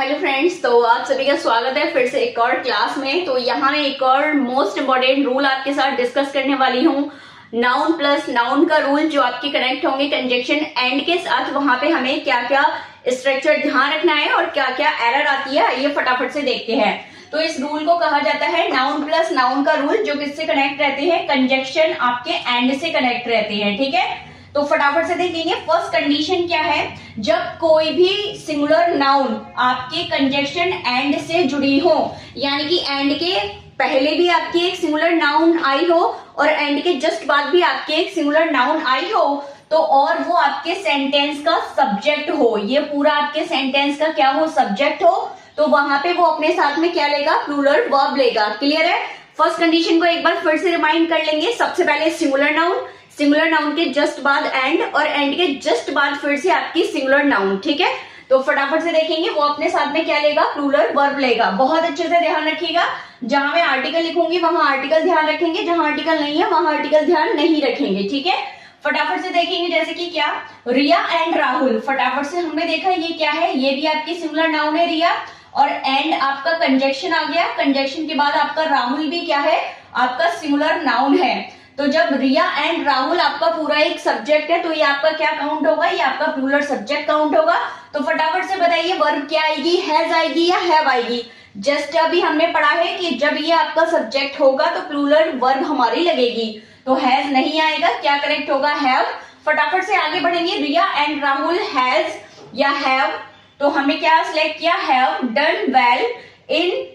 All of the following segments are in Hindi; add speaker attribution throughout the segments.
Speaker 1: हेलो फ्रेंड्स, तो आप सभी का स्वागत है फिर से एक और क्लास में। तो यहाँ मैं एक और मोस्ट इम्पोर्टेंट रूल आपके साथ डिस्कस करने वाली हूँ। नाउन प्लस नाउन का रूल जो आपके कनेक्ट होंगे कंजक्शन एंड के साथ, वहां पे हमें क्या क्या स्ट्रक्चर ध्यान रखना है और क्या क्या एरर आती है, ये फटाफट से देखते हैं। तो इस रूल को कहा जाता है नाउन प्लस नाउन का रूल, जो किससे कनेक्ट रहते हैं, कंजक्शन आपके एंड से कनेक्ट रहते हैं। ठीक है, तो फटाफट से देखेंगे। फर्स्ट कंडीशन क्या है, जब कोई भी सिंगुलर नाउन आपके कंजक्शन एंड से जुड़ी हो, यानी कि एंड के पहले भी आपकी एक सिंगुलर नाउन आई हो और एंड के जस्ट बाद भी आपके एक सिंगुलर नाउन आई हो, तो और वो आपके सेंटेंस का सब्जेक्ट हो, ये पूरा आपके सेंटेंस का क्या हो, सब्जेक्ट हो, तो वहां पे वो अपने साथ में क्या लेगा, प्लूरल वर्ब लेगा। क्लियर है। फर्स्ट कंडीशन को एक बार फिर से रिमाइंड कर लेंगे। सबसे पहले सिंगुलर नाउन, सिंगुलर नाउन के जस्ट बाद एंड, और एंड के जस्ट बाद फिर से आपकी सिंगुलर नाउन। ठीक है, तो फटाफट से देखेंगे वो अपने साथ में क्या लेगा, प्लूरल वर्ब लेगा। बहुत अच्छे से ध्यान रखिएगा, जहां मैं आर्टिकल लिखूंगी वहां आर्टिकल ध्यान रखेंगे, जहां आर्टिकल नहीं है वहां आर्टिकल ध्यान नहीं रखेंगे। ठीक है, फटाफट से देखेंगे। जैसे कि क्या, रिया एंड राहुल। फटाफट से हमने देखा ये क्या है, ये भी आपकी सिंगुलर नाउन है रिया, और एंड आपका कंजक्शन आ गया, कंजक्शन के बाद आपका राहुल भी क्या है, आपका सिंगुलर नाउन है। तो जब रिया एंड राहुल आपका पूरा एक सब्जेक्ट है, तो ये आपका क्या काउंट होगा, ये आपका प्लूरल सब्जेक्ट काउंट होगा। तो फटाफट से बताइए वर्ब क्या आएगी, हैज आएगी या हैव आएगी। जस्ट अभी हमने पढ़ा है कि जब ये आपका सब्जेक्ट होगा तो प्लूरल वर्ब हमारी लगेगी, तो हैज नहीं आएगा, क्या करेक्ट होगा, हैव। फटाफट से आगे बढ़ेंगे। रिया एंड राहुल हैज या हैव, तो हमने क्या सिलेक्ट किया, have done well in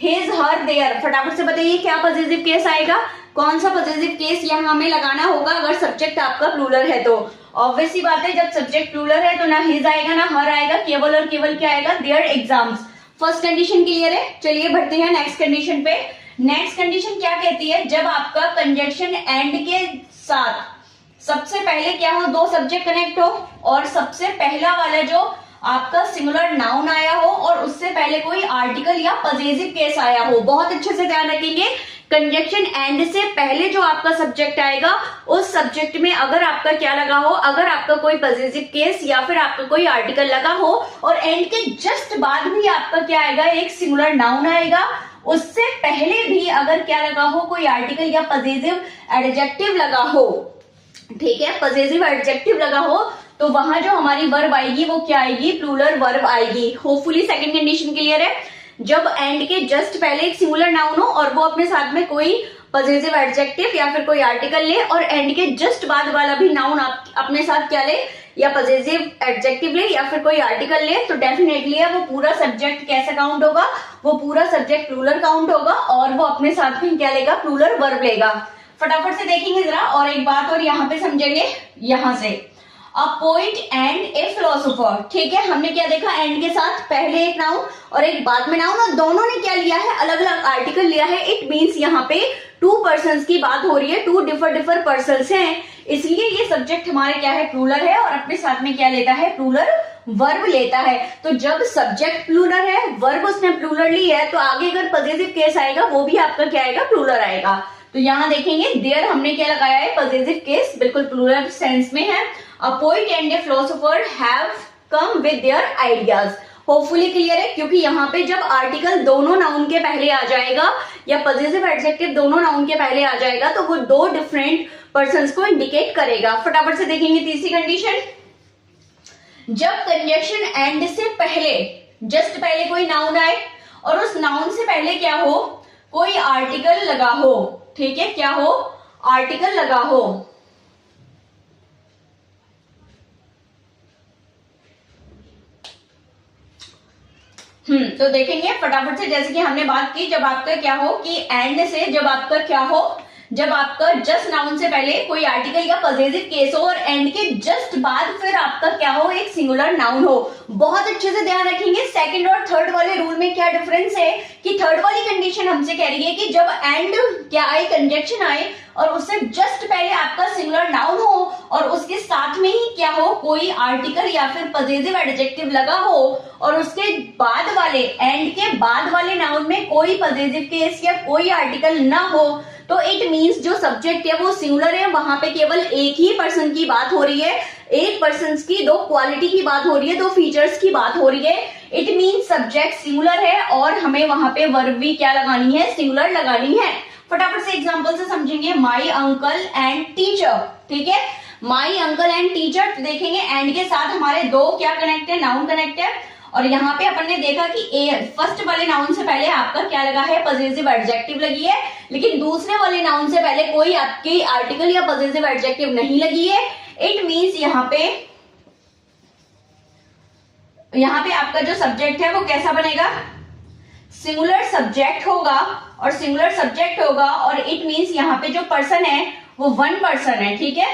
Speaker 1: his her their. फटाफट से बताइए क्या पॉजिटिव केस आएगा, कौन सा पॉजिटिव केस यहाँ हमें लगाना होगा अगर सब्जेक्ट आपका प्लूरल है। तो ऑब्वियस सी बात है, जब सब्जेक्ट प्लूरल है तो ना हिज आएगा ना हर आएगा, केवल और केवल क्या आएगा, their exams. First condition clear है। चलिए बढ़ते हैं नेक्स्ट कंडीशन पे। नेक्स्ट कंडीशन क्या कहती है, जब आपका कंजक्शन एंड के साथ सबसे पहले क्या हो, दो सब्जेक्ट कनेक्ट हो और सबसे पहला वाला जो आपका सिंगुलर नाउन आया हो और उससे पहले कोई आर्टिकल या पॉजिटिव केस आया हो। बहुत अच्छे से ध्यान रखेंगे, कंजक्शन एंड से पहले जो आपका सब्जेक्ट आएगा उस सब्जेक्ट में अगर आपका क्या लगा हो, अगर आपका कोई पॉजिटिव केस या फिर आपका कोई आर्टिकल लगा हो और एंड के जस्ट बाद भी आपका क्या आएगा, एक सिंगुलर नाउन आएगा, उससे पहले भी अगर क्या लगा हो, कोई आर्टिकल या पॉजिटिव एडजेक्टिव लगा हो, ठीक है, पॉजिटिव एडजेक्टिव लगा हो, तो वहां जो हमारी वर्ब आएगी वो क्या आएगी, प्लूरल वर्ब आएगी। होपफुली सेकंड कंडीशन क्लियर है। जब एंड के जस्ट पहले एक सिंगुलर नाउन हो और वो अपने साथ में कोई पॉजिटिव एडजेक्टिव या फिर कोई आर्टिकल ले, और एंड के जस्ट बाद वाला भी नाउन अपने साथ क्या ले, या पॉजिटिव एडजेक्टिव ले या फिर कोई आर्टिकल ले, तो डेफिनेटली वो पूरा सब्जेक्ट कैसा काउंट होगा, वो पूरा सब्जेक्ट प्लूरल काउंट होगा और वो अपने साथ में क्या लेगा, प्लूरल वर्ब लेगा। फटाफट से देखेंगे जरा, और एक बात और यहाँ पे समझेंगे। यहां से अ पोइट एंड ए फिलोसोफर, ठीक है, हमने क्या देखा, एंड के साथ पहले एक नाउन और एक बाद में नाउन, और दोनों ने क्या लिया है, अलग अलग आर्टिकल लिया है। इट मींस यहाँ पे टू पर्सन्स की बात हो रही है, टू डिफर पर्सन्स हैं, इसलिए ये सब्जेक्ट हमारे क्या है, प्लूरल है, और अपने साथ में क्या लेता है, प्लूरल वर्ब लेता है। तो जब सब्जेक्ट प्लूरल है, वर्ब उसने प्लूरल ली है, तो आगे अगर पॉजिटिव केस आएगा वो भी आपका क्या आएगा, प्लूरल आएगा। तो यहाँ देखेंगे देयर हमने क्या लगाया है, पॉजिटिव केस, बिल्कुल प्लूरल सेंस में है। A poet and a philosopher have come with their ideas. Hopefully clear है, क्योंकि यहाँ पे जब आर्टिकल दोनों नाउन के पहले आ जाएगा या पॉजिटिव एडजेक्टिव दोनों नाउन के पहले आ जाएगा, तो वो दो डिफरेंट पर्सन्स को इंडिकेट करेगा। फटाफट से देखेंगे तीसरी कंडीशन। जब कंजक्शन एंड से पहले जस्ट पहले कोई नाउन आए और उस नाउन से पहले क्या हो, कोई आर्टिकल लगा हो, ठीक है, क्या हो, आर्टिकल लगा हो, तो देखेंगे फटाफट से। जैसे कि हमने बात की, जब आपका क्या हो कि एंड से जब आपका क्या हो, जब आपका जस्ट नाउन से पहले कोई आर्टिकल या पॉजिटिव केस हो और एंड के जस्ट बाद फिर आपका क्या हो, एक सिंगुलर नाउन हो। बहुत अच्छे से ध्यान रखेंगे, सेकंड और थर्ड वाले रूल में क्या डिफरेंस है, कि थर्ड वाली कंडीशन हमसे कह रही है कि जब एंड क्या आए, कंजक्शन आए और उससे जस्ट पहले आपका सिंगुलर नाउन हो और उसके साथ में ही क्या हो, कोई आर्टिकल या फिर पॉजिटिव एडजेक्टिव लगा हो, और उसके बाद वाले एंड के बाद वाले नाउन में कोई पॉजिटिव केस या कोई आर्टिकल ना हो, तो इट मींस जो सब्जेक्ट है वो सिंगुलर है, वहां पे केवल एक ही पर्सन की बात हो रही है, एक पर्सन की दो क्वालिटी की बात हो रही है, दो फीचर्स की बात हो रही है। इट मीन सब्जेक्ट सिंगुलर है और हमें वहां पे वर्ब भी क्या लगानी है, सिंगुलर लगानी है। फटाफट से एग्जांपल से समझेंगे, माई अंकल एंड टीचर, ठीक है, माई अंकल एंड टीचर देखेंगे, एंड के साथ हमारे दो क्या कनेक्ट है, नाउन कनेक्ट है। और यहाँ पे अपन ने देखा कि फर्स्ट वाले नाउन से पहले आपका क्या लगा है, पजेसिव एडजेक्टिव लगी है, लेकिन दूसरे वाले नाउन से पहले कोई आपकी आर्टिकल या पजेसिव एडजेक्टिव नहीं लगी है। इट मीन्स यहाँ पे आपका जो सब्जेक्ट है वो कैसा बनेगा, सिंगुलर सब्जेक्ट होगा, और सिंगुलर सब्जेक्ट होगा और इट मीन्स यहाँ पे जो पर्सन है वो वन पर्सन है, ठीक है,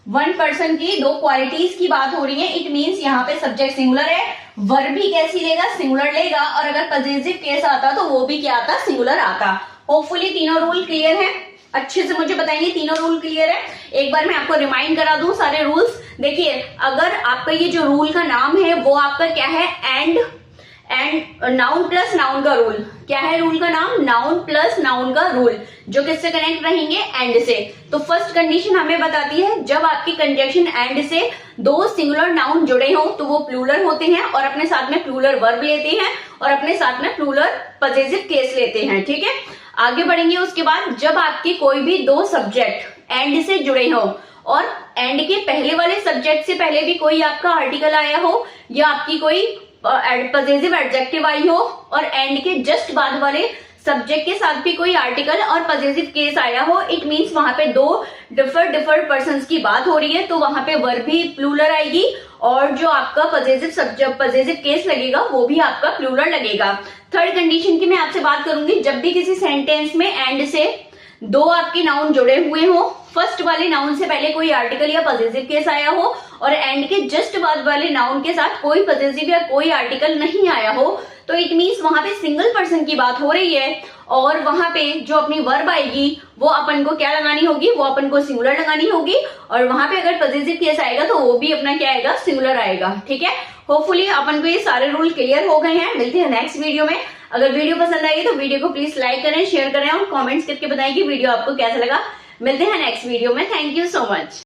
Speaker 1: वन पर्सन की दो क्वालिटीज की बात हो रही है। इट मीन्स यहाँ पे सब्जेक्ट सिंगुलर है, वर्ब भी कैसी लेगा, सिंगुलर लेगा, और अगर पजेसिव केस आता तो वो भी क्या आता, सिंगुलर आता। होपफुली तीनों रूल क्लियर है, अच्छे से मुझे बताएंगे तीनों रूल क्लियर है। एक बार मैं आपको रिमाइंड करा दूं सारे रूल्स। देखिए, अगर आपका ये जो रूल का नाम है वो आपका क्या है, एंड नाउन प्लस नाउन का रूल, क्या है रूल का नाम, नाउन प्लस नाउन का रूल, जो किससे कनेक्ट रहेंगे, एंड से। तो फर्स्ट कंडीशन हमें बताती है, जब आपकी कंजंक्शन एंड से दो सिंगुलर नाउन जुड़े हों तो वो प्लूरल होते हैं और अपने साथ में प्लूरल वर्ब लेते हैं और अपने साथ में प्लूरल पजेसिव केस लेते हैं, ठीक है। आगे बढ़ेंगे उसके बाद, जब आपकी कोई भी दो सब्जेक्ट एंड से जुड़े हो और एंड के पहले वाले सब्जेक्ट से पहले भी कोई आपका आर्टिकल आया हो या आपकी कोई पजेसिव एडजेक्टिव आई हो और एंड के जस्ट बाद वाले सब्जेक्ट के साथ भी कोई आर्टिकल और पजेसिव केस आया हो, इट मीन्स वहां पे दो डिफरेंट पर्संस की बात हो रही है, तो वहां पे वर्ब भी प्लूरल आएगी और जो आपका पजेसिव केस लगेगा वो भी आपका प्लूरल लगेगा। थर्ड कंडीशन की मैं आपसे बात करूंगी, जब भी किसी सेंटेंस में एंड से दो आपके नाउन जुड़े हुए हो, फर्स्ट वाले नाउन से पहले कोई आर्टिकल या पजेसिव केस आया हो और एंड के जस्ट बाद वाले नाउन के साथ कोई पजेसिव या कोई आर्टिकल नहीं आया हो, तो इट मीन्स वहां पे सिंगल पर्सन की बात हो रही है और वहां पे जो अपनी वर्ब आएगी वो अपन को क्या लगानी होगी, वो अपन को सिंगुलर लगानी होगी, और वहां पे अगर पजेसिव केस आएगा तो वो भी अपना क्या आएगा, सिंगुलर आएगा, ठीक है। होपफुली अपन को ये सारे रूल क्लियर हो गए हैं। मिलते हैं नेक्स्ट वीडियो में। अगर वीडियो पसंद आई तो वीडियो को प्लीज लाइक करें, शेयर करें और कमेंट्स करके बताएं कि वीडियो आपको कैसा लगा। मिलते हैं नेक्स्ट वीडियो में। Thank you so much.